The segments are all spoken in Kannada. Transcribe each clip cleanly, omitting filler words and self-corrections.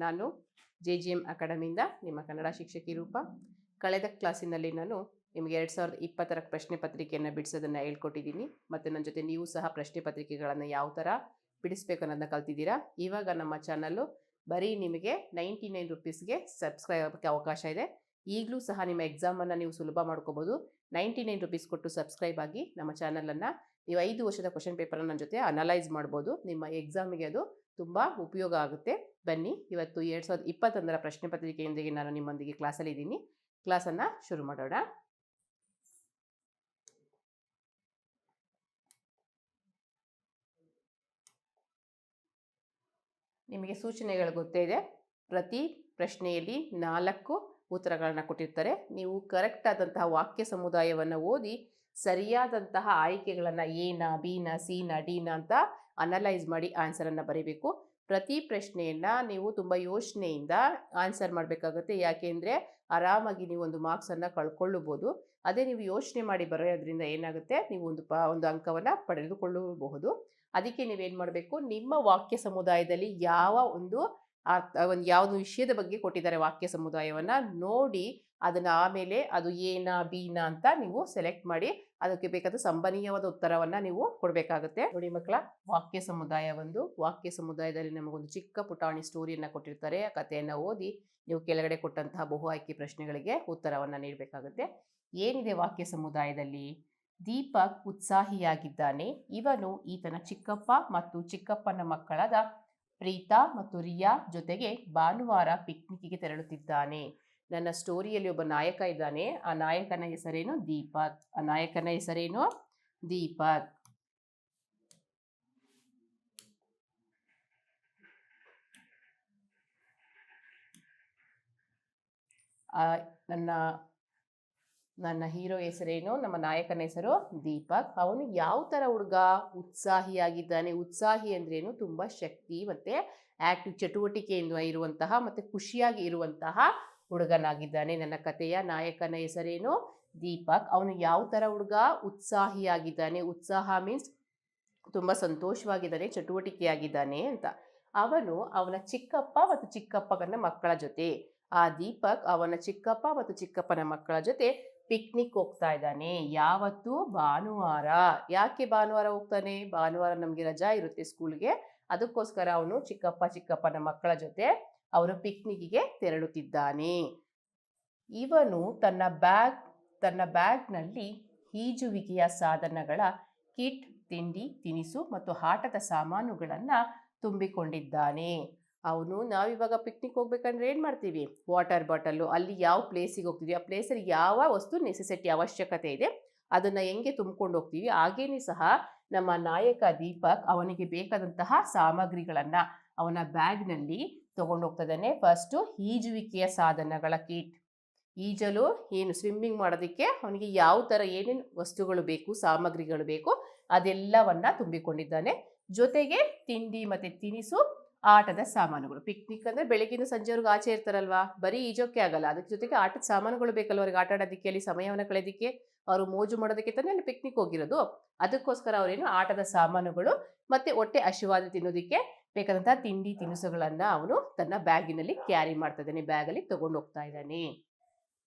ನಾನು JGM ಅಕಾಡೆಮಿಯಿಂದ ನಿಮ್ಮ ಕನ್ನಡ ಶಿಕ್ಷಕಿ ರೂಪ. ಕಳೆದ ಕ್ಲಾಸಿನಲ್ಲಿ ನಾನು ನಿಮಗೆ 2020ರ ಪ್ರಶ್ನೆ ಪತ್ರಿಕೆಯನ್ನು ಬಿಡಿಸೋದನ್ನು ಹೇಳ್ಕೊಟ್ಟಿದ್ದೀನಿ. ಮತ್ತು ನನ್ನ ಜೊತೆ ನೀವು ಸಹ ಪ್ರಶ್ನೆ ಪತ್ರಿಕೆಗಳನ್ನು ಯಾವ ಥರ ಬಿಡಿಸ್ಬೇಕು ಅನ್ನೋದನ್ನ ಕಲ್ತಿದ್ದೀರಾ. ಇವಾಗ ನಮ್ಮ ಚಾನಲ್ಲು ಬರೀ ನಿಮಗೆ 99 ರುಪೀಸ್ಗೆ ಸಬ್ಸ್ಕ್ರೈಬ್ ಆಗೋಕ್ಕೆ ಅವಕಾಶ ಇದೆ. ಈಗಲೂ ಸಹ ನಿಮ್ಮ ಎಕ್ಸಾಮನ್ನು ನೀವು ಸುಲಭ ಮಾಡ್ಕೋಬೋದು. 99 ರುಪೀಸ್ ಕೊಟ್ಟು ಸಬ್ಸ್ಕ್ರೈಬ್ ಆಗಿ ನಮ್ಮ ಚಾನಲನ್ನು ನೀವು 5 ವರ್ಷದ ಕ್ವಶನ್ ಪೇಪರನ್ನು ನನ್ನ ಜೊತೆ ಅನಲೈಸ್ ಮಾಡ್ಬೋದು. ನಿಮ್ಮ ಎಕ್ಸಾಮಿಗೆ ಅದು ತುಂಬ ಉಪಯೋಗ ಆಗುತ್ತೆ. ಬನ್ನಿ, ಇವತ್ತು 2021ರ ಪ್ರಶ್ನೆ ಪತ್ರಿಕೆಯೊಂದಿಗೆ ನಾನು ನಿಮ್ಮೊಂದಿಗೆ ಕ್ಲಾಸಲ್ಲಿ ಇದ್ದೀನಿ. ಕ್ಲಾಸನ್ನು ಶುರು ಮಾಡೋಣ. ನಿಮಗೆ ಸೂಚನೆಗಳು ಗೊತ್ತೇ ಇದೆ. ಪ್ರತಿ ಪ್ರಶ್ನೆಯಲ್ಲಿ 4 ಉತ್ತರಗಳನ್ನು ಕೊಟ್ಟಿರ್ತಾರೆ. ನೀವು ಕರೆಕ್ಟ್ ಆದಂತಹ ವಾಕ್ಯ ಸಮುದಾಯವನ್ನು ಓದಿ ಸರಿಯಾದಂತಹ ಆಯ್ಕೆಗಳನ್ನು ಎನ, ಬಿನ, ಸಿನ, ಡಿನ ಅಂತ ಅನಲೈಸ್ ಮಾಡಿ ಆನ್ಸರನ್ನು ಬರೀಬೇಕು. ಪ್ರತಿ ಪ್ರಶ್ನೆಯನ್ನು ನೀವು ತುಂಬ ಯೋಚನೆಯಿಂದ ಆನ್ಸರ್ ಮಾಡಬೇಕಾಗುತ್ತೆ. ಯಾಕೆಂದರೆ ಆರಾಮಾಗಿ ನೀವು ಒಂದು ಮಾರ್ಕ್ಸನ್ನು ಕಳ್ಕೊಳ್ಳಬಹುದು. ಅದೇ ನೀವು ಯೋಚನೆ ಮಾಡಿ ಬರೆಯೋದ್ರಿಂದ ಏನಾಗುತ್ತೆ, ನೀವು ಒಂದು ಅಂಕವನ್ನು ಪಡೆದುಕೊಳ್ಳಬಹುದು. ಅದಕ್ಕೆ ನೀವೇನು ಮಾಡಬೇಕು, ನಿಮ್ಮ ವಾಕ್ಯ ಸಮುದಾಯದಲ್ಲಿ ಒಂದು ಯಾವುದು ವಿಷಯದ ಬಗ್ಗೆ ಕೊಟ್ಟಿದ್ದಾರೆ ವಾಕ್ಯ ಸಮುದಾಯವನ್ನು ನೋಡಿ ಅದನ್ನು ಆಮೇಲೆ ಅದು ಎನ, ಬಿನ ಅಂತ ನೀವು ಸೆಲೆಕ್ಟ್ ಮಾಡಿ ಅದಕ್ಕೆ ಬೇಕಾದ ಸಂಭವನೀಯವಾದ ಉತ್ತರವನ್ನು ನೀವು ಕೊಡಬೇಕಾಗುತ್ತೆ. ನೋಡಿ ಮಕ್ಕಳ, ವಾಕ್ಯ ಸಮುದಾಯದಲ್ಲಿ ನಮಗೊಂದು ಚಿಕ್ಕ ಪುಟಾಣಿ ಸ್ಟೋರಿಯನ್ನು ಕೊಟ್ಟಿರ್ತಾರೆ. ಆ ಕಥೆಯನ್ನು ಓದಿ ನೀವು ಕೆಳಗಡೆ ಕೊಟ್ಟಂತಹ ಬಹು ಆಯ್ಕೆ ಪ್ರಶ್ನೆಗಳಿಗೆ ಉತ್ತರವನ್ನು ನೀಡಬೇಕಾಗುತ್ತೆ. ಏನಿದೆ ವಾಕ್ಯ ಸಮುದಾಯದಲ್ಲಿ? ದೀಪಕ್ ಉತ್ಸಾಹಿಯಾಗಿದ್ದಾನೆ. ಇವನು ಈತನ ಚಿಕ್ಕಪ್ಪ ಮತ್ತು ಚಿಕ್ಕಪ್ಪನ ಮಕ್ಕಳಾದ ಪ್ರೀತಾ ಮತ್ತು ರಿಯಾ ಜೊತೆಗೆ ಭಾನುವಾರ ಪಿಕ್ನಿಕ್ಗೆ ತೆರಳುತ್ತಿದ್ದಾನೆ. ನನ್ನ ಸ್ಟೋರಿಯಲ್ಲಿ ಒಬ್ಬ ನಾಯಕ ಇದ್ದಾನೆ. ಆ ನಾಯಕನ ಹೆಸರೇನು? ದೀಪಕ್. ನನ್ನ ಹೀರೋ ಹೆಸರೇನು? ನಮ್ಮ ನಾಯಕನ ಹೆಸರು ದೀಪಕ್. ಅವನು ಯಾವ ಥರ ಹುಡುಗ? ಉತ್ಸಾಹಿಯಾಗಿದ್ದಾನೆ. ಉತ್ಸಾಹಿ ಅಂದ್ರೇನು? ತುಂಬ ಶಕ್ತಿ ಮತ್ತು ಆ್ಯಕ್ಟಿವ್, ಚಟುವಟಿಕೆಯಿಂದ ಇರುವಂತಹ ಮತ್ತು ಖುಷಿಯಾಗಿ ಇರುವಂತಹ ಹುಡುಗನಾಗಿದ್ದಾನೆ. ನನ್ನ ಕಥೆಯ ನಾಯಕನ ಹೆಸರೇನು? ದೀಪಕ್. ಅವನು ಯಾವ ಥರ ಹುಡುಗ? ಉತ್ಸಾಹಿಯಾಗಿದ್ದಾನೆ. ಉತ್ಸಾಹ ಮೀನ್ಸ್ ತುಂಬ ಸಂತೋಷವಾಗಿದ್ದಾನೆ, ಚಟುವಟಿಕೆಯಾಗಿದ್ದಾನೆ ಅಂತ. ಅವನ ಚಿಕ್ಕಪ್ಪ ಮತ್ತು ಚಿಕ್ಕಪ್ಪನ ಮಕ್ಕಳ ಜೊತೆ, ಆ ದೀಪಕ್ ಅವನ ಚಿಕ್ಕಪ್ಪ ಮತ್ತು ಚಿಕ್ಕಪ್ಪನ ಮಕ್ಕಳ ಜೊತೆ ಪಿಕ್ನಿಕ್ ಹೋಗ್ತಾ ಇದ್ದಾನೆ. ಯಾವತ್ತು? ಭಾನುವಾರ. ಯಾಕೆ ಭಾನುವಾರ ಹೋಗ್ತಾನೆ? ಭಾನುವಾರ ನಮಗೆ ರಜಾ ಇರುತ್ತೆ ಸ್ಕೂಲ್ಗೆ. ಅದಕ್ಕೋಸ್ಕರ ಅವನು ಚಿಕ್ಕಪ್ಪನ ಮಕ್ಕಳ ಜೊತೆ ಅವನು ಪಿಕ್ನಿಕ್ಗೆ ತೆರಳುತ್ತಿದ್ದಾನೆ. ಇವನು ತನ್ನ ಬ್ಯಾಗ್ನಲ್ಲಿ ಈಜುವಿಕೆಯ ಸಾಧನಗಳ ಕಿಟ್, ತಿಂಡಿ ತಿನಿಸು ಮತ್ತು ಆಟದ ಸಾಮಾನುಗಳನ್ನು ತುಂಬಿಕೊಂಡಿದ್ದಾನೆ. ನಾವಿವಾಗ ಪಿಕ್ನಿಕ್ ಹೋಗ್ಬೇಕಂದ್ರೆ ಏನು ಮಾಡ್ತೀವಿ? ವಾಟರ್ ಬಾಟಲು, ಅಲ್ಲಿ ಯಾವ ಪ್ಲೇಸಿಗೆ ಹೋಗ್ತೀವಿ, ಆ ಪ್ಲೇಸಲ್ಲಿ ಯಾವ ವಸ್ತು ನೆಸೆಸಿಟಿ ಅವಶ್ಯಕತೆ ಇದೆ ಅದನ್ನು ಹೆಂಗೆ ತುಂಬಿಕೊಂಡು ಹೋಗ್ತೀವಿ, ಹಾಗೇನೇ ಸಹ ನಮ್ಮ ನಾಯಕ ದೀಪಕ್ ಅವನಿಗೆ ಬೇಕಾದಂತಹ ಸಾಮಗ್ರಿಗಳನ್ನು ಅವನ ಬ್ಯಾಗ್ನಲ್ಲಿ ತಗೊಂಡು ಹೋಗ್ತಿದ್ದಾನೆ. ಫಸ್ಟು ಈಜುವಿಕೆಯ ಸಾಧನಗಳ ಕಿಟ್. ಈಜಲು ಸ್ವಿಮ್ಮಿಂಗ್ ಮಾಡೋದಕ್ಕೆ ಅವನಿಗೆ ಯಾವ ಥರ ಏನೇನು ವಸ್ತುಗಳು ಬೇಕು, ಸಾಮಗ್ರಿಗಳು ಬೇಕು ಅದೆಲ್ಲವನ್ನ ತುಂಬಿಕೊಂಡಿದ್ದಾನೆ. ಜೊತೆಗೆ ತಿಂಡಿ ಮತ್ತು ತಿನಿಸು, ಆಟದ ಸಾಮಾನುಗಳು. ಪಿಕ್ನಿಕ್ ಅಂದರೆ ಬೆಳಗಿನ ಸಂಜೆವರೆಗೂ ಆಚೆ ಇರ್ತಾರಲ್ವಾ, ಬರೀ ಈಜೋಕ್ಕೆ ಆಗಲ್ಲ, ಅದಕ್ಕೆ ಜೊತೆಗೆ ಆಟದ ಸಾಮಾನುಗಳು ಬೇಕಲ್ವ ಅವ್ರಿಗೆ ಆಟ ಆಡೋದಕ್ಕೆ, ಅಲ್ಲಿ ಸಮಯವನ್ನು ಕಳೆಯೋದಕ್ಕೆ, ಅವರು ಮೋಜು ಮಾಡೋದಕ್ಕೆ ತಾನೇ ಅಲ್ಲಿ ಪಿಕ್ನಿಕ್ ಹೋಗಿರೋದು. ಅದಕ್ಕೋಸ್ಕರ ಅವರೇನು ಆಟದ ಸಾಮಾನುಗಳು ಮತ್ತು ಹೊಟ್ಟೆ ಹಸಿವಾದ ತಿನ್ನೋದಕ್ಕೆ ಬೇಕಾದಂತಹ ತಿಂಡಿ ತಿನಿಸುಗಳನ್ನು ಅವನು ತನ್ನ ಬ್ಯಾಗಿನಲ್ಲಿ ಕ್ಯಾರಿ ಮಾಡ್ತಾ ಇದ್ದಾನೆ, ಬ್ಯಾಗಲ್ಲಿ ತಗೊಂಡು ಹೋಗ್ತಾ ಇದ್ದಾನೆ.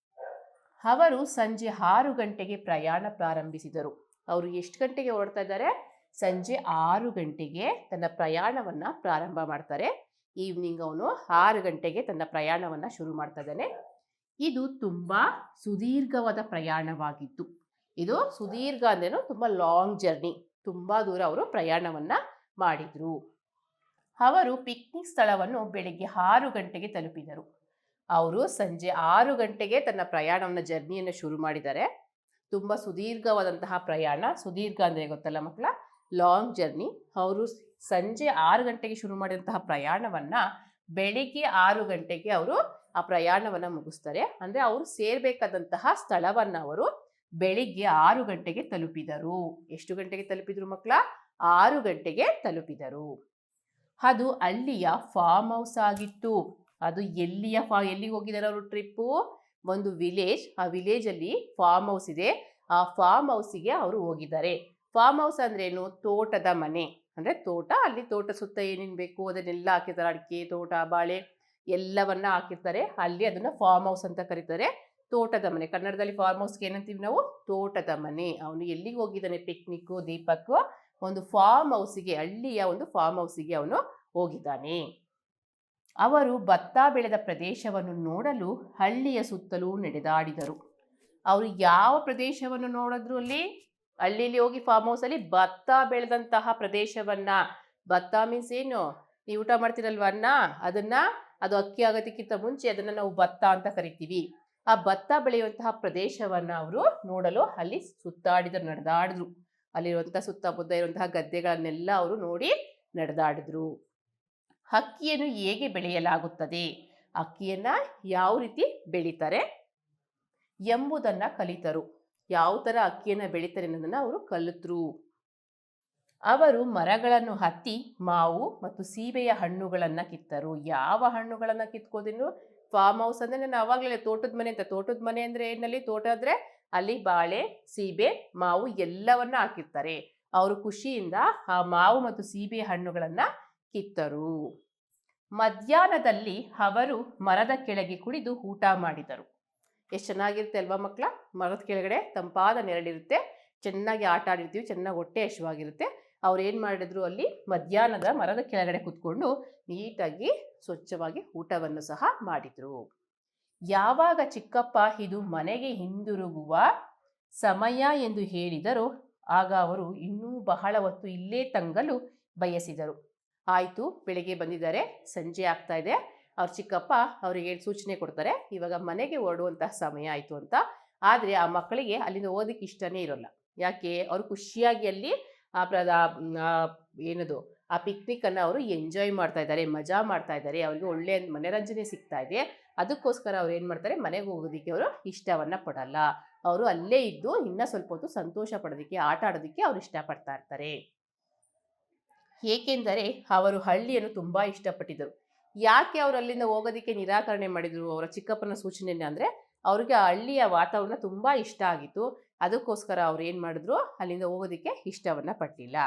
ಅವರು ಸಂಜೆ 6 ಗಂಟೆಗೆ ಪ್ರಯಾಣ ಪ್ರಾರಂಭಿಸಿದರು. ಅವರು ಎಷ್ಟು ಗಂಟೆಗೆ ಹೊರಡ್ತಾ ಇದ್ದಾರೆ? ಸಂಜೆ 6 ಗಂಟೆಗೆ ತನ್ನ ಪ್ರಯಾಣವನ್ನು ಪ್ರಾರಂಭ ಮಾಡ್ತಾರೆ. ಈವ್ನಿಂಗ್ ಅವನು 6 ಗಂಟೆಗೆ ತನ್ನ ಪ್ರಯಾಣವನ್ನು ಶುರು ಮಾಡ್ತಾ ಇದ್ದಾನೆ. ಇದು ತುಂಬ ಸುದೀರ್ಘವಾದ ಪ್ರಯಾಣವಾಗಿತ್ತು. ಇದು ಸುದೀರ್ಘ ಅಂದ್ರೇನು? ತುಂಬ ಲಾಂಗ್ ಜರ್ನಿ, ತುಂಬ ದೂರ ಅವರು ಪ್ರಯಾಣವನ್ನು ಮಾಡಿದರು. ಅವರು ಪಿಕ್ನಿಕ್ ಸ್ಥಳವನ್ನು ಬೆಳಗ್ಗೆ 6 ಗಂಟೆಗೆ ತಲುಪಿದರು. ಅವರು ಸಂಜೆ 6 ಗಂಟೆಗೆ ತನ್ನ ಜರ್ನಿಯನ್ನು ಶುರು ಮಾಡಿದ್ದಾರೆ. ತುಂಬ ಸುದೀರ್ಘವಾದಂತಹ ಪ್ರಯಾಣ. ಸುದೀರ್ಘ ಅಂದರೆ ಗೊತ್ತಲ್ಲ ಮಕ್ಕಳ? Long journey. ಅವರು ಸಂಜೆ 6 ಗಂಟೆಗೆ ಶುರು ಮಾಡಿದಂತಹ ಪ್ರಯಾಣವನ್ನು ಬೆಳಿಗ್ಗೆ 6 ಗಂಟೆಗೆ ಅವರು ಆ ಪ್ರಯಾಣವನ್ನು ಮುಗಿಸ್ತಾರೆ. ಅಂದರೆ ಅವರು ಸೇರಬೇಕಾದಂತಹ ಸ್ಥಳವನ್ನು ಅವರು ಬೆಳಿಗ್ಗೆ 6 ಗಂಟೆಗೆ ತಲುಪಿದರು. ಎಷ್ಟು ಗಂಟೆಗೆ ತಲುಪಿದರು ಮಕ್ಕಳ? 6 ಗಂಟೆಗೆ ತಲುಪಿದರು. ಅದು ಅಲ್ಲಿಯ ಫಾರ್ಮ್ ಹೌಸ್ ಆಗಿತ್ತು. ಅದು ಎಲ್ಲಿಗೆ ಹೋಗಿದ್ದಾರೆ ಅವರು? ಟ್ರಿಪ್ಪು, ಒಂದು ವಿಲೇಜ್. ಆ ವಿಲೇಜಲ್ಲಿ ಫಾರ್ಮ್ ಹೌಸ್ ಇದೆ. ಆ ಫಾರ್ಮ್ ಹೌಸಿಗೆ ಅವರು ಹೋಗಿದ್ದಾರೆ. ಫಾರ್ಮ್ ಹೌಸ್ ಅಂದ್ರೇನು? ತೋಟದ ಮನೆ. ಅಂದರೆ ತೋಟ, ಅಲ್ಲಿ ತೋಟ ಸುತ್ತ ಏನೇನು ಬೇಕು ಅದನ್ನೆಲ್ಲ ಹಾಕಿದ್ದಾರೆ. ಅಡಿಕೆ ತೋಟ, ಬಾಳೆ ಎಲ್ಲವನ್ನ ಹಾಕಿರ್ತಾರೆ. ಅಲ್ಲಿ ಅದನ್ನ ಫಾರ್ಮ್ ಹೌಸ್ ಅಂತ ಕರೀತಾರೆ. ತೋಟದ ಮನೆ, ಕನ್ನಡದಲ್ಲಿ ಫಾರ್ಮ್ ಹೌಸ್ಗೆ ಏನಂತೀವಿ ನಾವು? ತೋಟದ ಮನೆ. ಅವನು ಎಲ್ಲಿಗೆ ಹೋಗಿದ್ದಾನೆ ಪಿಕ್ನಿಕ್ ದೀಪಕ್? ಒಂದು ಫಾರ್ಮ್ ಹೌಸಿಗೆ, ಹಳ್ಳಿಯ ಒಂದು ಫಾರ್ಮ್ ಹೌಸಿಗೆ ಅವನು ಹೋಗಿದ್ದಾನೆ. ಅವರು ಭತ್ತ ಬೆಳೆದ ಪ್ರದೇಶವನ್ನು ನೋಡಲು ಹಳ್ಳಿಯ ಸುತ್ತಲೂ ನಡೆದಾಡಿದರು. ಅವರು ಯಾವ ಪ್ರದೇಶವನ್ನು ನೋಡಿದ್ರು? ಅಲ್ಲಿ ಹಳ್ಳಿಲಿ ಹೋಗಿ ಫಾರ್ಮ್ ಹೌಸ್ ಅಲ್ಲಿ ಭತ್ತ ಬೆಳೆದಂತಹ ಪ್ರದೇಶವನ್ನ. ಭತ್ತ ಮೀನ್ಸ್ ಏನು? ನೀವು ಊಟ ಮಾಡ್ತಿರಲ್ವ ಅನ್ನ, ಅದನ್ನ ಅದು ಅಕ್ಕಿ ಆಗೋದಕ್ಕಿಂತ ಮುಂಚೆ ಅದನ್ನ ನಾವು ಭತ್ತ ಅಂತ ಕರಿತೀವಿ. ಆ ಭತ್ತ ಬೆಳೆಯುವಂತಹ ಪ್ರದೇಶವನ್ನ ಅವರು ನೋಡಲು ಅಲ್ಲಿ ಸುತ್ತಾಡಿದ್ರು, ನಡೆದಾಡಿದ್ರು. ಅಲ್ಲಿರುವಂತಹ ಸುತ್ತಮುತ್ತ ಇರುವಂತಹ ಗದ್ದೆಗಳನ್ನೆಲ್ಲ ಅವರು ನೋಡಿ ನಡೆದಾಡಿದ್ರು. ಅಕ್ಕಿಯನ್ನು ಹೇಗೆ ಬೆಳೆಯಲಾಗುತ್ತದೆ, ಅಕ್ಕಿಯನ್ನ ಯಾವ ರೀತಿ ಬೆಳೀತಾರೆ ಎಂಬುದನ್ನ ಕಲಿತರು. ಯಾವ ತರ ಅಕ್ಕಿಯನ್ನ ಬೆಳೀತಾರೆ ಅನ್ನೋದನ್ನ ಅವರು ಕಲಿತರು. ಅವರು ಮರಗಳನ್ನು ಹತ್ತಿ ಮಾವು ಮತ್ತು ಸೀಬೆಯ ಹಣ್ಣುಗಳನ್ನ ಕಿತ್ತರು. ಯಾವ ಹಣ್ಣುಗಳನ್ನ ಕಿತ್ಕೋದಿನ್ನು? ಫಾರ್ಮ್ ಹೌಸ್ ಅಂದ್ರೆ ನಾನು ಅವಾಗಲೇ ತೋಟದ ಮನೆ ಅಂತ. ತೋಟದ ಮನೆ ಅಂದ್ರೆ ಏನಲ್ಲಿ? ತೋಟ ಅಂದ್ರೆ ಅಲ್ಲಿ ಬಾಳೆ, ಸೀಬೆ, ಮಾವು ಎಲ್ಲವನ್ನ ಹಾಕಿರ್ತಾರೆ. ಅವರು ಖುಷಿಯಿಂದ ಆ ಮಾವು ಮತ್ತು ಸೀಬೆ ಹಣ್ಣುಗಳನ್ನ ಕಿತ್ತರು. ಮಧ್ಯಾಹ್ನದಲ್ಲಿ ಅವರು ಮರದ ಕೆಳಗೆ ಕುಳಿದು ಊಟ ಮಾಡಿದರು. ಎಷ್ಟು ಚೆನ್ನಾಗಿರುತ್ತೆ ಅಲ್ವಾ ಮಕ್ಕಳ? ಮರದ ಕೆಳಗಡೆ ತಂಪಾದ ನೆರಳಿರುತ್ತೆ, ಚೆನ್ನಾಗಿ ಆಟ ಆಡಿರ್ತೀವಿ, ಚೆನ್ನಾಗಿ ಹೊಟ್ಟೆ ಹಸಿವಾಗಿರುತ್ತೆ. ಅವ್ರು ಏನು ಮಾಡಿದ್ರು? ಅಲ್ಲಿ ಮಧ್ಯಾಹ್ನದ ಮರದ ಕೆಳಗಡೆ ಕೂತ್ಕೊಂಡು ನೀಟಾಗಿ ಸ್ವಚ್ಛವಾಗಿ ಊಟವನ್ನು ಸಹ ಮಾಡಿದ್ರು. ಯಾವಾಗ ಚಿಕ್ಕಪ್ಪ ಇದು ಮನೆಗೆ ಹಿಂದಿರುಗುವ ಸಮಯ ಎಂದು ಹೇಳಿದರು, ಆಗ ಅವರು ಇನ್ನೂ ಬಹಳ ಹೊತ್ತು ಇಲ್ಲೇ ತಂಗಲು ಬಯಸಿದರು. ಆಯಿತು, ಬೆಳಿಗ್ಗೆ ಬಂದಿದ್ದಾರೆ, ಸಂಜೆ ಆಗ್ತಾ ಇದೆ. ಅವ್ರ ಚಿಕ್ಕಪ್ಪ ಅವರಿಗೆ ಸೂಚನೆ ಕೊಡ್ತಾರೆ, ಇವಾಗ ಮನೆಗೆ ಹೊರಡುವಂತಹ ಸಮಯ ಆಯಿತು ಅಂತ. ಆದರೆ ಆ ಮಕ್ಕಳಿಗೆ ಅಲ್ಲಿಂದ ಓದಕ್ಕೆ ಇಷ್ಟನೇ ಇರೋಲ್ಲ. ಯಾಕೆ? ಅವರು ಖುಷಿಯಾಗಿ ಅಲ್ಲಿ ಏನದು ಆ ಪಿಕ್ನಿಕ್ ಅನ್ನು ಅವರು ಎಂಜಾಯ್ ಮಾಡ್ತಾ ಇದ್ದಾರೆ, ಮಜಾ ಮಾಡ್ತಾ ಇದ್ದಾರೆ, ಅವ್ರಿಗೆ ಒಳ್ಳೆ ಮನರಂಜನೆ ಸಿಗ್ತಾ ಇದೆ. ಅದಕ್ಕೋಸ್ಕರ ಅವ್ರು ಏನು ಮಾಡ್ತಾರೆ? ಮನೆಗೆ ಹೋಗೋದಕ್ಕೆ ಅವರು ಇಷ್ಟವನ್ನ ಪಡಲ್ಲ. ಅವರು ಅಲ್ಲೇ ಇದ್ದು ಇನ್ನೂ ಸ್ವಲ್ಪ ಹೊತ್ತು ಸಂತೋಷ ಪಡೋದಕ್ಕೆ, ಆಟ ಆಡೋದಕ್ಕೆ ಅವ್ರು ಇಷ್ಟಪಡ್ತಾ ಇರ್ತಾರೆ. ಏಕೆಂದರೆ ಅವರು ಹಳ್ಳಿಯನ್ನು ತುಂಬಾ ಇಷ್ಟಪಟ್ಟಿದ್ದರು. ಯಾಕೆ ಅವರು ಅಲ್ಲಿಂದ ಹೋಗೋದಕ್ಕೆ ನಿರಾಕರಣೆ ಮಾಡಿದ್ರು ಅವರ ಚಿಕ್ಕಪ್ಪನ ಸೂಚನೆಯನ್ನ ಅಂದರೆ, ಅವ್ರಿಗೆ ಆ ಹಳ್ಳಿಯ ವಾತಾವರಣ ತುಂಬಾ ಇಷ್ಟ ಆಗಿತ್ತು. ಅದಕ್ಕೋಸ್ಕರ ಅವ್ರು ಏನು ಮಾಡಿದ್ರು? ಅಲ್ಲಿಂದ ಹೋಗೋದಕ್ಕೆ ಇಷ್ಟವನ್ನ ಪಟ್ಟಿಲ್ಲ.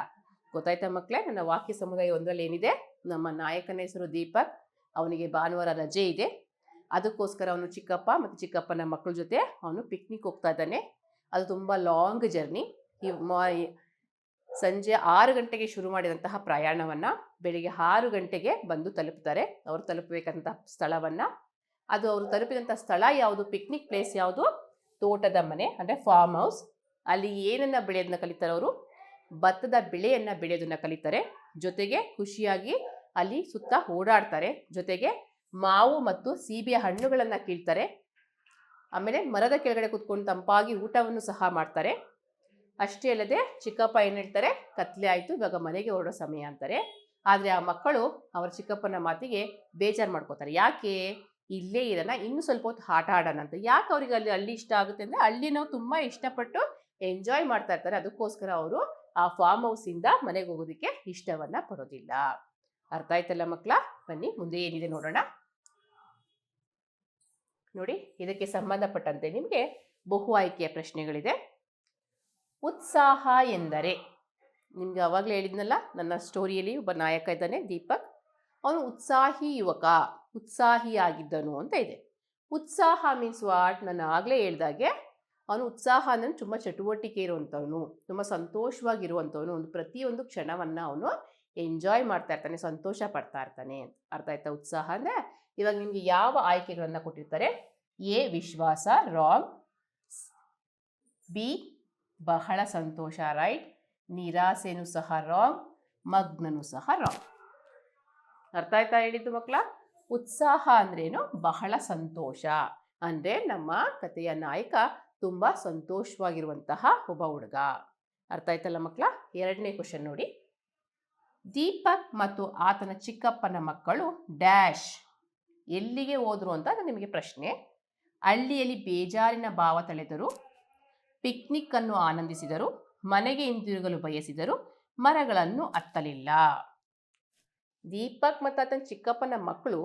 ಗೊತ್ತಾಯ್ತಾ ಮಕ್ಕಳೇ? ನನ್ನ ವಾಕ್ಯ ಸಮುದಾಯ ಒಂದರಲ್ಲಿ ಏನಿದೆ? ನಮ್ಮ ನಾಯಕನ ಹೆಸರು ದೀಪಕ್. ಅವನಿಗೆ ಭಾನುವಾರ ರಜೆ ಇದೆ. ಅದಕ್ಕೋಸ್ಕರ ಅವನು ಚಿಕ್ಕಪ್ಪ ಮತ್ತು ಚಿಕ್ಕಪ್ಪನ ಮಕ್ಕಳ ಜೊತೆ ಅವನು ಪಿಕ್ನಿಕ್ ಹೋಗ್ತಾ ಇದ್ದಾನೆ. ಅದು ತುಂಬ ಲಾಂಗ್ ಜರ್ನಿ. ಸಂಜೆ 6 ಗಂಟೆಗೆ ಶುರು ಮಾಡಿದಂತಹ ಪ್ರಯಾಣವನ್ನು ಬೆಳಿಗ್ಗೆ 6 ಗಂಟೆಗೆ ಬಂದು ತಲುಪ್ತಾರೆ. ಅವರು ತಲುಪಬೇಕಂತ ಸ್ಥಳವನ್ನು. ಅದು ಅವರು ತಲುಪಿದಂಥ ಸ್ಥಳ ಯಾವುದು? ಪಿಕ್ನಿಕ್ ಪ್ಲೇಸ್ ಯಾವುದು? ತೋಟದ ಮನೆ ಅಂದರೆ ಫಾರ್ಮ್ ಹೌಸ್. ಅಲ್ಲಿ ಏನನ್ನ ಬೆಳೆಯೋದನ್ನ ಕಲಿತಾರೆ ಅವರು? ಭತ್ತದ ಬೆಳೆಯನ್ನು ಬೆಳೆಯೋದನ್ನ ಕಲಿತಾರೆ. ಜೊತೆಗೆ ಖುಷಿಯಾಗಿ ಅಲ್ಲಿ ಸುತ್ತ ಓಡಾಡ್ತಾರೆ. ಜೊತೆಗೆ ಮಾವು ಮತ್ತು ಸೀಬೆಯ ಹಣ್ಣುಗಳನ್ನು ಕೀಳ್ತಾರೆ. ಆಮೇಲೆ ಮರದ ಕೆಳಗಡೆ ಕೂತ್ಕೊಂಡು ತಂಪಾಗಿ ಊಟವನ್ನು ಸಹ ಮಾಡ್ತಾರೆ. ಅಷ್ಟೇ ಅಲ್ಲದೆ ಚಿಕ್ಕಪ್ಪ ಏನು ಹೇಳ್ತಾರೆ? ಕತ್ಲೆ ಆಯಿತು, ಇವಾಗ ಮನೆಗೆ ಹೊರಡೋ ಸಮಯ ಅಂತಾರೆ. ಆದರೆ ಆ ಮಕ್ಕಳು ಅವರ ಚಿಕ್ಕಪ್ಪನ ಮಾತಿಗೆ ಬೇಜಾರು ಮಾಡ್ಕೋತಾರೆ. ಯಾಕೆ? ಇಲ್ಲೇ ಇರೋಣ, ಇನ್ನು ಸ್ವಲ್ಪ ಹೊತ್ತು ಆಟ ಆಡೋಣ ಅಂತ. ಯಾಕೆ ಅವ್ರಿಗೆ ಅಲ್ಲಿ ಹಳ್ಳಿ ಇಷ್ಟ ಆಗುತ್ತೆ ಅಂದರೆ, ಹಳ್ಳಿ ನಾವು ತುಂಬ ಇಷ್ಟಪಟ್ಟು ಎಂಜಾಯ್ ಮಾಡ್ತಾ ಇರ್ತಾರೆ. ಅದಕ್ಕೋಸ್ಕರ ಅವರು ಆ ಫಾರ್ಮ್ ಹೌಸಿಂದ ಮನೆಗೆ ಹೋಗೋದಕ್ಕೆ ಇಷ್ಟವನ್ನ ಪಡೋದಿಲ್ಲ. ಅರ್ಥ ಆಯ್ತಲ್ಲ ಮಕ್ಕಳ? ಬನ್ನಿ ಮುಂದೆ ಏನಿದೆ ನೋಡೋಣ. ನೋಡಿ, ಇದಕ್ಕೆ ಸಂಬಂಧಪಟ್ಟಂತೆ ನಿಮಗೆ ಬಹು ಆಯ್ಕೆಯ ಪ್ರಶ್ನೆಗಳಿದೆ. ಉತ್ಸಾಹ ಎಂದರೆ, ನಿಮ್ಗೆ ಅವಾಗಲೇ ಹೇಳಿದ್ನಲ್ಲ, ನನ್ನ ಸ್ಟೋರಿಯಲ್ಲಿ ಒಬ್ಬ ನಾಯಕ ಇದ್ದಾನೆ ದೀಪಕ್. ಅವನು ಉತ್ಸಾಹಿ ಯುವಕ, ಉತ್ಸಾಹಿಯಾಗಿದ್ದನು ಅಂತ ಇದೆ. ಉತ್ಸಾಹ ಮೀನ್ಸ್ ವಾಟ್? ನಾನು ಆಗಲೇ ಹೇಳ್ದಾಗೆ ಅವನು ಉತ್ಸಾಹ ಅಂದರೆ ತುಂಬ ಚಟುವಟಿಕೆ ಇರುವಂಥವನು, ತುಂಬ ಸಂತೋಷವಾಗಿರುವಂಥವನು, ಒಂದು ಪ್ರತಿಯೊಂದು ಕ್ಷಣವನ್ನು ಅವನು ಎಂಜಾಯ್ ಮಾಡ್ತಾ ಇರ್ತಾನೆ, ಸಂತೋಷ ಪಡ್ತಾ ಇರ್ತಾನೆ. ಅರ್ಥ ಆಯ್ತಾ? ಉತ್ಸಾಹ ಅಂದರೆ ಇವಾಗ ನಿಮಗೆ ಯಾವ ಆಯ್ಕೆಗಳನ್ನು ಕೊಟ್ಟಿರ್ತಾರೆ? ಎ ವಿಶ್ವಾಸ, ರಾಂಗ್. ಬಿ ಬಹಳ ಸಂತೋಷ, ರೈಟ್. ನಿರಾಸೆನೂ ಸಹ ರಾಂಗ್, ಮಗ್ನನು ಸಹ ರಾಂಗ್. ಅರ್ಥ ಆಯ್ತಾ ಹೇಳಿದ್ದು ಮಕ್ಕಳ? ಉತ್ಸಾಹ ಅಂದ್ರೇನು? ಬಹಳ ಸಂತೋಷ ಅಂದರೆ ನಮ್ಮ ಕಥೆಯ ನಾಯಕ ತುಂಬ ಸಂತೋಷವಾಗಿರುವಂತಹ ಒಬ್ಬ ಹುಡುಗ. ಅರ್ಥ ಆಯ್ತಲ್ಲ ಮಕ್ಕಳ? ಎರಡನೇ ಕ್ವಶನ್ ನೋಡಿ. ದೀಪಕ್ ಮತ್ತು ಆತನ ಚಿಕ್ಕಪ್ಪನ ಮಕ್ಕಳು ಡ್ಯಾಶ್ ಎಲ್ಲಿಗೆ ಹೋದ್ರು ಅಂತ ನಿಮಗೆ ಪ್ರಶ್ನೆ. ಹಳ್ಳಿಯಲ್ಲಿ ಬೇಜಾರಿನ ಭಾವ ತಳೆದರು, ಪಿಕ್ನಿಕ್ ಅನ್ನು ಆನಂದಿಸಿದರು, ಮನೆಗೆ ಹಿಂದಿರುಗಲು ಬಯಸಿದರು, ಮರಗಳನ್ನು ಹತ್ತಲಿಲ್ಲ. ದೀಪಕ್ ಮತ್ತು ಆತನ ಚಿಕ್ಕಪ್ಪನ ಮಕ್ಕಳು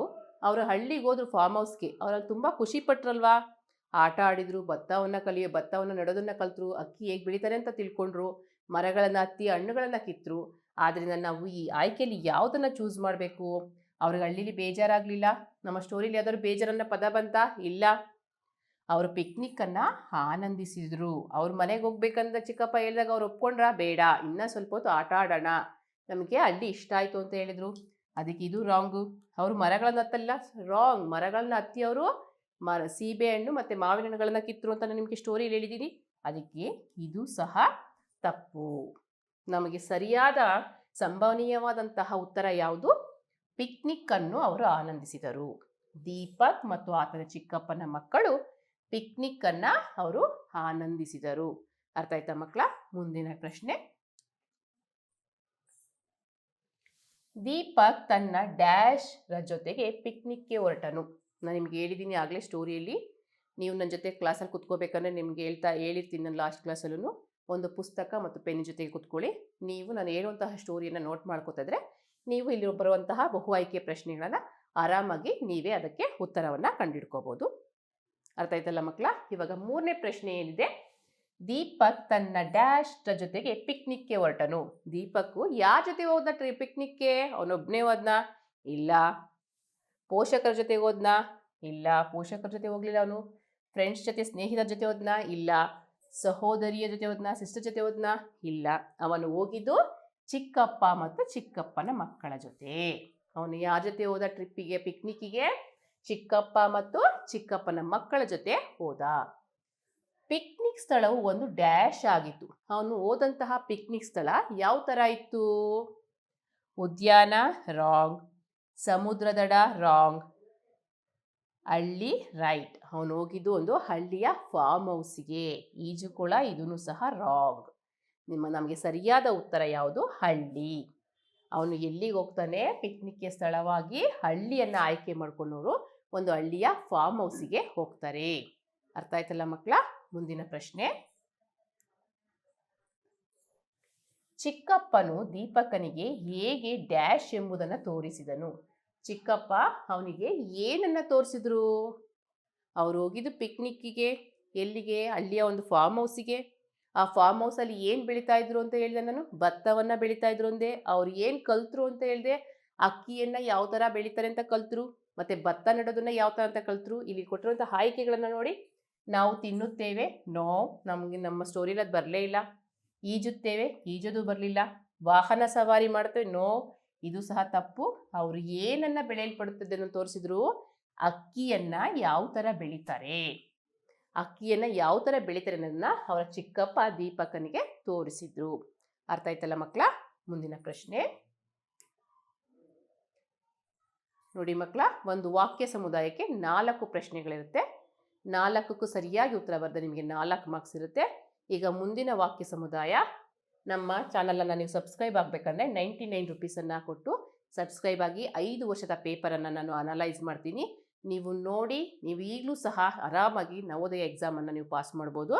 ಅವರು ಹಳ್ಳಿಗೆ ಹೋದ್ರು, ಫಾರ್ಮ್ ಹೌಸ್ಗೆ. ಅವರಲ್ಲಿ ತುಂಬ ಖುಷಿ ಪಟ್ರಲ್ವಾ? ಆಟ ಆಡಿದ್ರು, ಭತ್ತವನ್ನು ನೆಡೋದನ್ನು ಕಲ್ತರು, ಅಕ್ಕಿ ಹೇಗೆ ಬೆಳೀತಾರೆ ಅಂತ ತಿಳ್ಕೊಂಡ್ರು, ಮರಗಳನ್ನು ಹತ್ತಿ ಹಣ್ಣುಗಳನ್ನು ಕಿತ್ತರು. ಆದ್ದರಿಂದ ನಾವು ಈ ಆಯ್ಕೆಯಲ್ಲಿ ಯಾವುದನ್ನು ಚೂಸ್ ಮಾಡಬೇಕು? ಅವ್ರಿಗೆ ಹಳ್ಳಿಲಿ ಬೇಜಾರಾಗಲಿಲ್ಲ. ನಮ್ಮ ಸ್ಟೋರಿಲಿ ಯಾವ್ದಾದ್ರು ಬೇಜಾರನ್ನ ಪದ ಬಂತ? ಇಲ್ಲ. ಅವರು ಪಿಕ್ನಿಕ್ಕನ್ನು ಆನಂದಿಸಿದ್ರು. ಅವ್ರ ಮನೆಗೆ ಹೋಗ್ಬೇಕಂತ ಚಿಕ್ಕಪ್ಪ ಹೇಳಿದಾಗ ಅವ್ರು ಒಪ್ಕೊಂಡ್ರ? ಬೇಡ, ಇನ್ನೂ ಸ್ವಲ್ಪ ಹೊತ್ತು ಆಟ ಆಡೋಣ, ನಮಗೆ ಹಳ್ಳಿ ಇಷ್ಟ ಆಯಿತು ಅಂತ ಹೇಳಿದರು. ಅದಕ್ಕೆ ಇದು ರಾಂಗು. ಅವರು ಮರಗಳನ್ನು ಹತ್ತಲ್ಲ, ರಾಂಗ್. ಮರಗಳನ್ನ ಹತ್ತಿ ಅವರು ಸೀಬೆ ಹಣ್ಣು ಮತ್ತು ಮಾವಿನ ಹಣ್ಣುಗಳನ್ನ ಕಿತ್ತರು ಅಂತ ನಾನು ನಿಮಗೆ ಸ್ಟೋರಿಯಲ್ಲಿ ಹೇಳಿದ್ದೀನಿ. ಅದಕ್ಕೆ ಇದು ಸಹ ತಪ್ಪು. ನಮಗೆ ಸರಿಯಾದ ಸಂಭವನೀಯವಾದಂತಹ ಉತ್ತರ ಯಾವುದು? ಪಿಕ್ನಿಕ್ಕನ್ನು ಅವರು ಆನಂದಿಸಿದರು. ದೀಪಕ್ ಮತ್ತು ಆತನ ಚಿಕ್ಕಪ್ಪನ ಮಕ್ಕಳು ಪಿಕ್ನಿಕ್ಕನ್ನು ಅವರು ಆನಂದಿಸಿದರು. ಅರ್ಥ ಆಯ್ತಾ ಮಕ್ಕಳ? ಮುಂದಿನ ಪ್ರಶ್ನೆ. ದೀಪಕ್ ತನ್ನ ಡ್ಯಾಶ್ ರ ಜೊತೆಗೆ ಪಿಕ್ನಿಕ್ಗೆ ಹೊರಟನು. ನಾನು ನಿಮ್ಗೆ ಹೇಳಿದ್ದೀನಿ ಆಗಲೇ ಸ್ಟೋರಿಯಲ್ಲಿ. ನೀವು ನನ್ನ ಜೊತೆ ಕ್ಲಾಸಲ್ಲಿ ಕುತ್ಕೋಬೇಕಂದ್ರೆ ನಿಮ್ಗೆ ಹೇಳಿರ್ತೀನಿ ನಾನು ಲಾಸ್ಟ್ ಕ್ಲಾಸಲ್ಲೂ. ಒಂದು ಪುಸ್ತಕ ಮತ್ತು ಪೆನ್ ಜೊತೆಗೆ ಕುತ್ಕೊಳ್ಳಿ. ನೀವು ನಾನು ಹೇಳುವಂತಹ ಸ್ಟೋರಿಯನ್ನು ನೋಟ್ ಮಾಡ್ಕೋತಾ ಇದ್ರೆ ನೀವು ಇಲ್ಲಿ ಬರುವಂತಹ ಬಹು ಆಯ್ಕೆ ಪ್ರಶ್ನೆಗಳನ್ನು ಆರಾಮಾಗಿ ನೀವೇ ಅದಕ್ಕೆ ಉತ್ತರವನ್ನು ಕಂಡುಹಿಡ್ಕೋಬೋದು. ಅರ್ಥ ಆಯ್ತಲ್ಲ ಮಕ್ಕಳ? ಇವಾಗ ಮೂರನೇ ಪ್ರಶ್ನೆ ಏನಿದೆ? ದೀಪಕ್ ತನ್ನ ಡ್ಯಾಶ್ ರ ಜೊತೆಗೆ ಪಿಕ್ನಿಕ್ಗೆ ಹೊರಟನು. ದೀಪಕ್ಕು ಯಾರ ಜೊತೆ ಹೋದ್ನ ಪಿಕ್ನಿಕ್ಗೆ? ಅವನೊಬ್ಬನೇ ಹೋದ್ನ? ಇಲ್ಲ. ಪೋಷಕರ ಜೊತೆ ಹೋದ್ನ? ಇಲ್ಲ, ಪೋಷಕರ ಜೊತೆ ಹೋಗ್ಲಿಲ್ಲ. ಅವನು ಫ್ರೆಂಡ್ಸ್ ಜೊತೆ, ಸ್ನೇಹಿತರ ಜೊತೆ ಹೋದ್ನ? ಇಲ್ಲ. ಸಹೋದರಿಯ ಜೊತೆ ಹೋದ್ನ? ಸಿಸ್ಟರ್ ಜೊತೆ ಹೋದ್ನ? ಇಲ್ಲ. ಅವನು ಹೋಗಿದ್ದು ಚಿಕ್ಕಪ್ಪ ಮತ್ತು ಚಿಕ್ಕಪ್ಪನ ಮಕ್ಕಳ ಜೊತೆ. ಅವನು ಯಾರ ಜೊತೆ ಹೋದ ಟ್ರಿಪ್ಪಿಗೆ, ಪಿಕ್ನಿಕ್ಕಿಗೆ? ಚಿಕ್ಕಪ್ಪ ಮತ್ತು ಚಿಕ್ಕಪ್ಪನ ಮಕ್ಕಳ ಜೊತೆ ಹೋದ. ಪಿಕ್ನಿಕ್ ಸ್ಥಳವು ಒಂದು ಡ್ಯಾಶ್ ಆಗಿತ್ತು. ಅವನು ಹೋದಂತಹ ಪಿಕ್ನಿಕ್ ಸ್ಥಳ ಯಾವ ಥರ ಇತ್ತು? ಉದ್ಯಾನ? ರಾಂಗ್. ಸಮುದ್ರ ದಡ? ರಾಂಗ್. ಹಳ್ಳಿ? ರೈಟ್. ಅವನು ಹೋಗಿದ್ದು ಒಂದು ಹಳ್ಳಿಯ ಫಾರ್ಮ್ ಹೌಸಿಗೆ. ಈಜುಕೊಳ? ಇದೂ ಸಹ ರಾಂಗ್. ನಮಗೆ ಸರಿಯಾದ ಉತ್ತರ ಯಾವುದು? ಹಳ್ಳಿ. ಅವನು ಎಲ್ಲಿಗೆ ಹೋಗ್ತಾನೆ? ಪಿಕ್ನಿಕ್ಗೆ ಸ್ಥಳವಾಗಿ ಹಳ್ಳಿಯನ್ನು ಆಯ್ಕೆ ಮಾಡ್ಕೊಂಡವರು ಒಂದು ಹಳ್ಳಿಯ ಫಾರ್ಮ್ ಹೌಸಿಗೆ ಹೋಗ್ತಾರೆ. ಅರ್ಥ ಆಯ್ತಲ್ಲ ಮಕ್ಕಳ? ಮುಂದಿನ ಪ್ರಶ್ನೆ. ಚಿಕ್ಕಪ್ಪನು ದೀಪಕನಿಗೆ ಹೇಗೆ ಡ್ಯಾಶ್ ಎಂಬುದನ್ನು ತೋರಿಸಿದನು? ಚಿಕ್ಕಪ್ಪ ಅವನಿಗೆ ಏನನ್ನ ತೋರಿಸಿದ್ರು? ಅವ್ರು ಹೋಗಿದ್ದು ಪಿಕ್ನಿಕ್ಕಿಗೆ. ಎಲ್ಲಿಗೆ? ಹಳ್ಳಿಯ ಒಂದು ಫಾರ್ಮ್ ಹೌಸಿಗೆ. ಆ ಫಾರ್ಮ್ ಹೌಸಲ್ಲಿ ಏನು ಬೆಳೀತಾ ಇದ್ರು ಅಂತ ಹೇಳಿದೆ ನಾನು? ಭತ್ತವನ್ನು ಬೆಳೀತಾ ಇದ್ರು ಅಂದೆ. ಅವ್ರು ಏನು ಕಲ್ತರು ಅಂತ ಹೇಳಿದೆ? ಅಕ್ಕಿಯನ್ನು ಯಾವ ಥರ ಬೆಳೀತಾರೆ ಅಂತ ಕಲ್ತರು, ಮತ್ತು ಭತ್ತ ನೆಡೋದನ್ನು ಯಾವ ಥರ ಅಂತ ಕಲ್ತರು. ಇಲ್ಲಿ ಕೊಟ್ಟಿರುವಂಥ ಆಯ್ಕೆಗಳನ್ನು ನೋಡಿ. ನಾವು ತಿನ್ನುತ್ತೇವೆ? ನೋ, ನಮಗೆ ನಮ್ಮ ಸ್ಟೋರಿಲಿ ಅದು ಬರಲೇ ಇಲ್ಲ. ಈಜುತ್ತೇವೆ? ಈಜೋದು ಬರಲಿಲ್ಲ. ವಾಹನ ಸವಾರಿ ಮಾಡ್ತೇವೆ? ನೋ, ಇದು ಸಹ ತಪ್ಪು. ಅವರು ಏನನ್ನ ಬೆಳೆಯಲ್ಪಡುತ್ತದೆ ಅನ್ನೋ ತೋರಿಸಿದ್ರು? ಅಕ್ಕಿಯನ್ನು ಯಾವ ಥರ ಬೆಳೀತಾರೆ, ಅಕ್ಕಿಯನ್ನು ಯಾವ ಥರ ಬೆಳೀತಾರೆ ಅನ್ನೋದನ್ನ ಅವರ ಚಿಕ್ಕಪ್ಪ ದೀಪಕನಿಗೆ ತೋರಿಸಿದ್ರು. ಅರ್ಥ ಆಯ್ತಲ್ಲ ಮಕ್ಕಳ? ಮುಂದಿನ ಪ್ರಶ್ನೆ ನೋಡಿ ಮಕ್ಕಳ. ಒಂದು ವಾಕ್ಯ ಸಮುದಾಯಕ್ಕೆ 4 ಪ್ರಶ್ನೆಗಳಿರುತ್ತೆ. 4ಕ್ಕೂ ಸರಿಯಾಗಿ ಉತ್ತರ ಬರೆದ ನಿಮಗೆ 4 ಮಾರ್ಕ್ಸ್ ಇರುತ್ತೆ. ಈಗ ಮುಂದಿನ ವಾಕ್ಯ ಸಮುದಾಯ. ನಮ್ಮ ಚಾನಲನ್ನು ನೀವು ಸಬ್ಸ್ಕ್ರೈಬ್ ಆಗಬೇಕಂದ್ರೆ 99 ರುಪೀಸನ್ನು ಕೊಟ್ಟು ಸಬ್ಸ್ಕ್ರೈಬ್ ಆಗಿ 5 ವರ್ಷದ ಪೇಪರನ್ನು ನಾನು ಅನಲೈಸ್ ಮಾಡ್ತೀನಿ. ನೀವು ನೋಡಿ, ನೀವು ಈಗಲೂ ಸಹ ಆರಾಮಾಗಿ ನವೋದಯ ಎಕ್ಸಾಮನ್ನು ನೀವು ಪಾಸ್ ಮಾಡ್ಬೋದು.